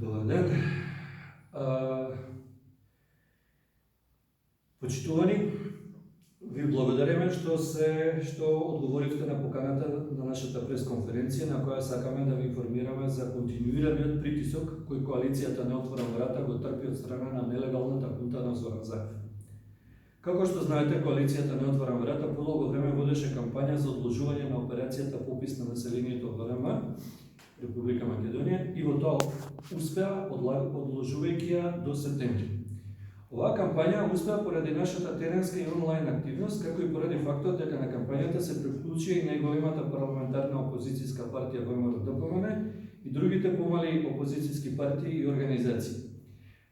Добар ден. Почитувани, ви благодариме што одговоривте на поканата на нашата пресконференција, на која сакаме да ви информираме за континуираниот притисок кој коалицијата Не отворам врата го трпи од страна на нелегалната хунта на Зоран Заев. Како што знаете, коалицијата Не отворам врата подолго време водеше кампања за одложување на операцијата попис на населението во ВМ, Република Македонија, и во тоа успеа одложувајќи ја до септември. Оваа кампања успеа поради нашата теренска и онлайн активност, како и поради фактот дека на кампањата се приклучи и најголемата парламентарна опозицијска партија ВМРО-ДПМН и другите помали опозицијски партии и организации.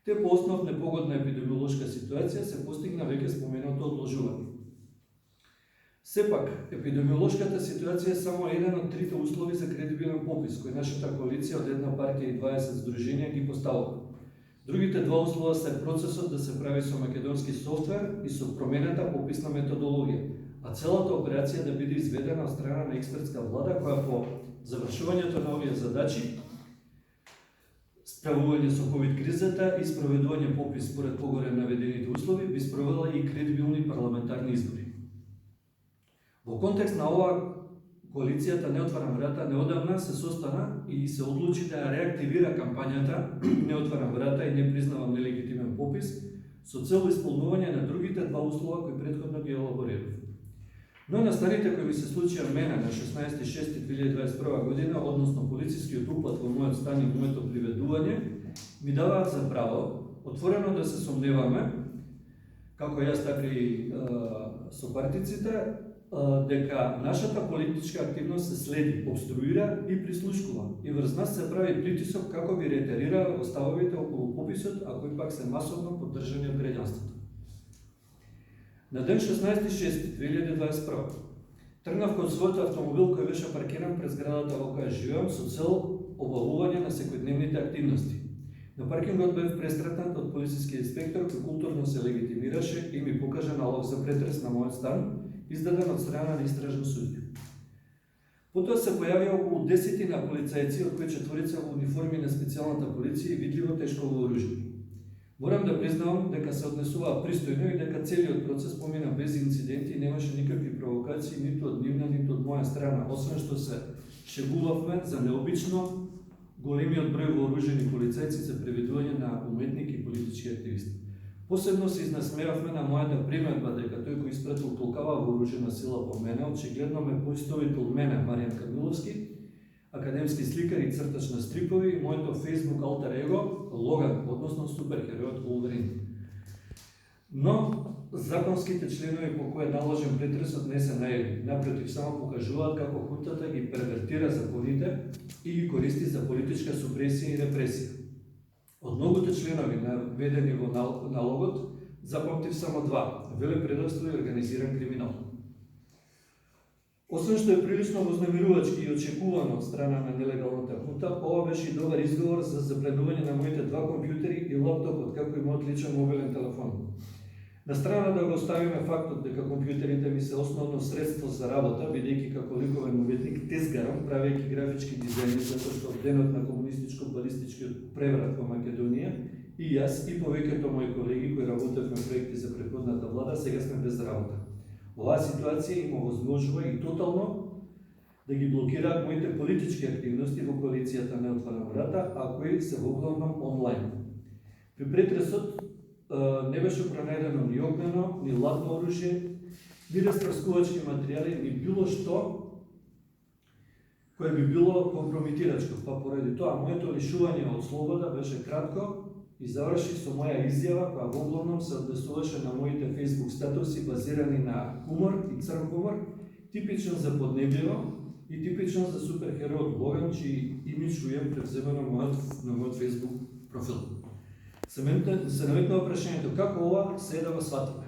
Те по основ непогодна епидемиолошка ситуација се постигна веќе споменато одложување. Сепак, епидемиолошката ситуација е само еден од трите услови за кредибилен попис, кој нашата коалиција од една партија и 20 здруженија ги поставува. Другите два услова се процесот да се прави со македонски софтвер и со променета пописна методологија, а целата операција да биде изведена од страна на експертска влада, која по завршувањето на овие задачи, справување со ковид кризата и спроведување попис според погоре наведените услови, би спровела и кредибилни парламентарни избори. Во контекст на ова, коалицијата Не отворам врата неодамна се состана и се одлучи да ја реактивира кампањата Не отворам врата и не признавам нелегитимен попис со цел исполнување на другите два услова кои претходно ги елаборирав. Но настаните кои ми се случија мене на 16.6.2021 година, односно полицискиот упад во мојот стан и моето приведување, ми даваат за право отворено да се сомневаме, како јас така и сопартиците, дека нашата политичка активност се следи, обструира и прислушкува и врз нас се прави притисок како би ретерира во ставовите околу пописот, а кои пак се масовно поддржани од граѓанството. На ден 16.6.2021 тргнав кон својот автомобил кој беше паркиран пред зградата во која живеам со цел обавување на секојдневните активности. На паркингот бев престретнат од полициски инспектор кој културно се легитимираше и ми покажа налог за претрес на мојот стан, издаден од страна на истражно судија. Потоа се појавија околу 10 на полицајци, од кои 4 во униформи на специјалната полиција и видливо тешко вооружени. Морам да признавам дека се однесуваа пристојно и дека целиот процес помина без инциденти и немаше никакви провокации ниту од нивна, ниту од моја страна, освен што се шегувавме за необично големиот број вооружени полицајци за преведување на уметник и политички активисти. Посебно се изнасмеавме на мојата приметба дека тој кој испратил толкава вооружена сила по мене, очигледно ме поистовитил од мене, Маријан Камиловски, академски сликар и цртач на стрипови, и моето Facebook алтер его, Логан, односно суперхеројот Волверин. Но законските членови по кои е наложен претресот не се најави. Напротив, само покажуваат како хунтата ги первертира законите и ги користи за политичка супресија и репресија. Од многуто членови наведени во налогот, запамтив само два – велепредавство и организиран криминал. Освен што е прилично вознемирувачки и очекувано од страна на нелегалната хунта, ова беше и добар изговор за запленување на моите два компјутери и лаптопот, како и мојот личен мобилен телефон. На страна да го оставиме фактот дека компјутерите ми се основно средство за работа, бидејќи како ликовен уметник тезгарам, правејќи графички дизајни, затоа што од денот на комунистичко-балистичкиот преврат во Македонија, и јас и повеќето мои колеги кои работевме проекти за претходната влада, сега сме без работа. Оваа ситуација има возможува и тотално да ги блокираат моите политички активности во коалицијата Не отворам врата, а кои се во главном онлайн. При претресот не беше пронајдено ни огнено, ни ладно оружје, ни распрскувачки материјали, ни било што кое би било компрометирачко. Па поради тоа, моето лишување од слобода беше кратко и заврши со моја изјава, која во главном се однесуваше на моите Facebook статуси базирани на хумор и црн хумор, типичен за поднебливо и типичен за суперхеројот Логан, чиј имидж го имам превземено на мојот Facebook профил. Се наметнува прашањето како ова се да го сватиме.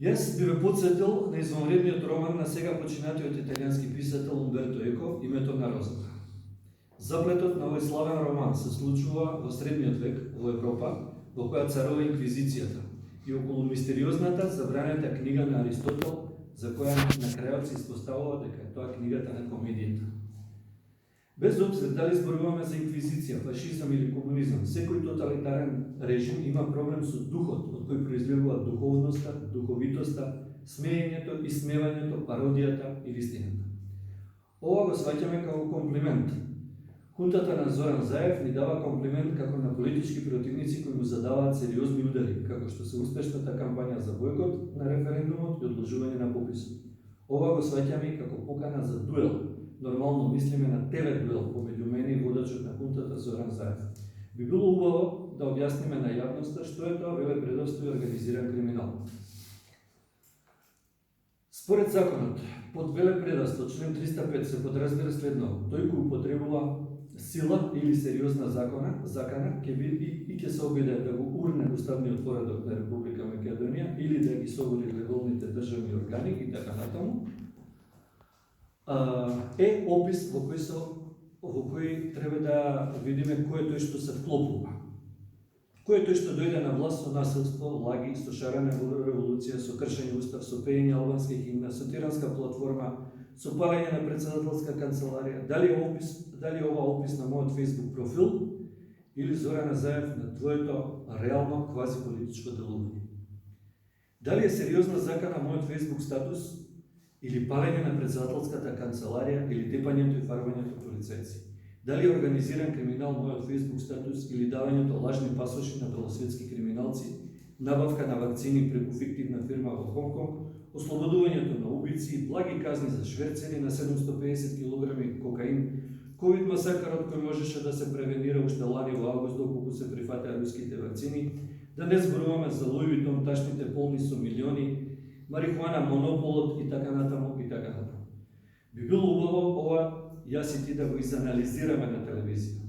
Јас би ве подсетил на извонредниот роман на сега починатиот италијански писател Умберто Еко Името на розата. Заплетот на овој славен роман се случува во средниот век во Европа, во која царува инквизицијата и околу мистериозната забранета книга на Аристотел, за која на крајот се испоставува дека тоа е книгата на комедијата. Без обзир дали зборуваме за инквизиција, фашизам или комунизам, секој тоталитарен режим има проблем со духот од кој произлегува духовноста, духовитоста, смеењето, исмевањето, пародијата и вистината. Ова го сваќаме како комплимент. Хунтата на Зоран Заев ни дава комплимент како на политички противници кои му задаваат сериозни удари, како што се успешната кампања за бойкот на референдумот и одложување на пописот. Ова го сваќаме и како покана за дуел. Нормално мислиме на ТВ дуел помеѓу мене и водачот на хунтата Зоран Заев. Би било убаво да објасниме на јавноста што е тоа велепредавство и организиран криминал. Според законот, под велепредавство член 305 се подразбира следно: тој кој употребува сила или сериозна закана ќе ќе се обиде да го урне уставниот поредок на Република Македонија или да ги собори легалните државни органи и така натаму, е опис во кој треба да видиме кој е тој што се вклопува. Кој е тој што дојде на власт со насилство, лаги, со шаране во револуција, со кршење устав, со пеење албански химна, со тиранска платформа, со палење на председателска канцеларија. Дали ова опис на мојот Facebook профил или Зоран Заев на твоето реално квази политичко делување? Дали е сериозна закана мојот Facebook статус или палење на председателската канцеларија или тепањето и фарбањето полицајци? Дали е организиран криминал мојот Facebook статус или давањето лажни пасоши на белосветски криминалци, набавка на вакцини преку фиктивна фирма во Хонконг, ослободувањето на убици, благи казни за шверцери на 750 кг кокаин, ковид масакарот кој можеше да се превенира уште лани во август доколку се прифатеа руските вакцини, да не зборуваме за Луи Витон ташните полни со милиони, марихуана монополот и така натаму и така натаму. Би било убаво ова јас и ти да го изанализираме на телевизија.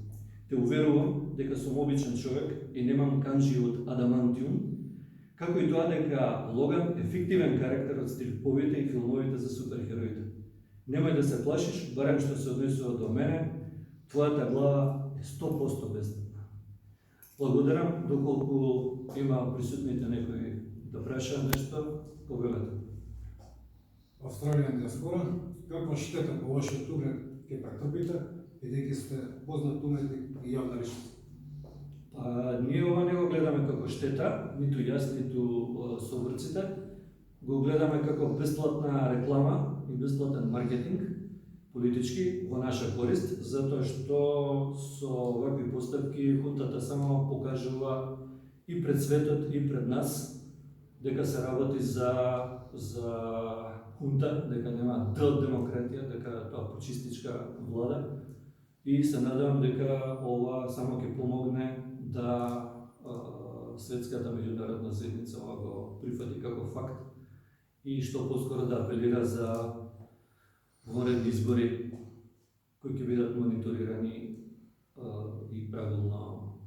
Те уверувам дека сум обичен човек и немам канџи од адамантиум, како и тоа дека Логан е фиктивен карактер од стриповите и филмовите за суперхероите. Немој да се плашиш, барем што се однесува до мене, твојата глава е 100% безбедна. Благодарам, доколку има присутните некои да праша нешто, повелете. Австралијан диаспора, каква штета по вашиот углед ќе претрпите, бидејќи сте познат уметник и јавна личност? Ние ова не го гледаме како штета, ниту јас, ниту соборците. Го гледаме како бесплатна реклама и бесплатен маркетинг, политички, во наша корист, затоа што со вакви постапки хунтата само покажува и пред светот и пред нас дека се работи за хунта, дека нема демократија, дека тоа почистичка влада, и се надевам дека ова само ќе помогне да светската меѓународна заедница ова го прифати како факт и што поскоро да апелира за вонредни избори кои ќе бидат мониторирани и правилно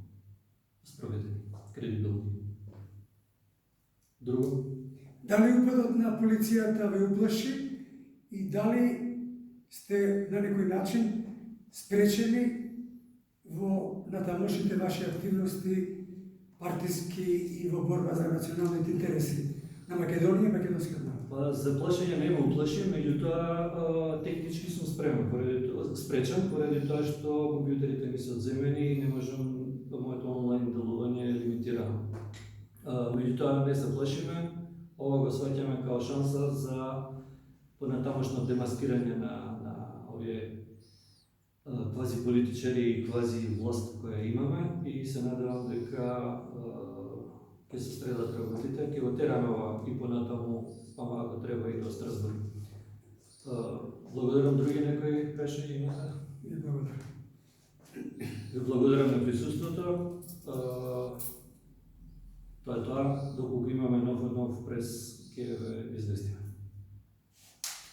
спроведени, кредибилни. Друго? Дали упадот на полицијата ве уплаши и дали сте на некој начин спречени во натамошните ваши активности партиски и во борба за националните интереси на Македонија и македонскиот народ? За плашење не ме уплаши, меѓутоа технички сум спречен поради тоа што компјутерите ми се одземени и не можам моето онлайн делување е лимитирано. Меѓутоа не се плашиме, ова го сваќаме како шанса за понатамошно демаскирање на овие квази политичари и квази власт која имаме и се надевам дека ќе се средат работите, ќе го тераме ова и понатаму, ама ако треба и до Страсбург. Благодарам. Други некои прашања имате? Не, благодарам. Ви благодарам на присуството. Тоа е тоа, доколку имаме нов прес, ќе ве известиме.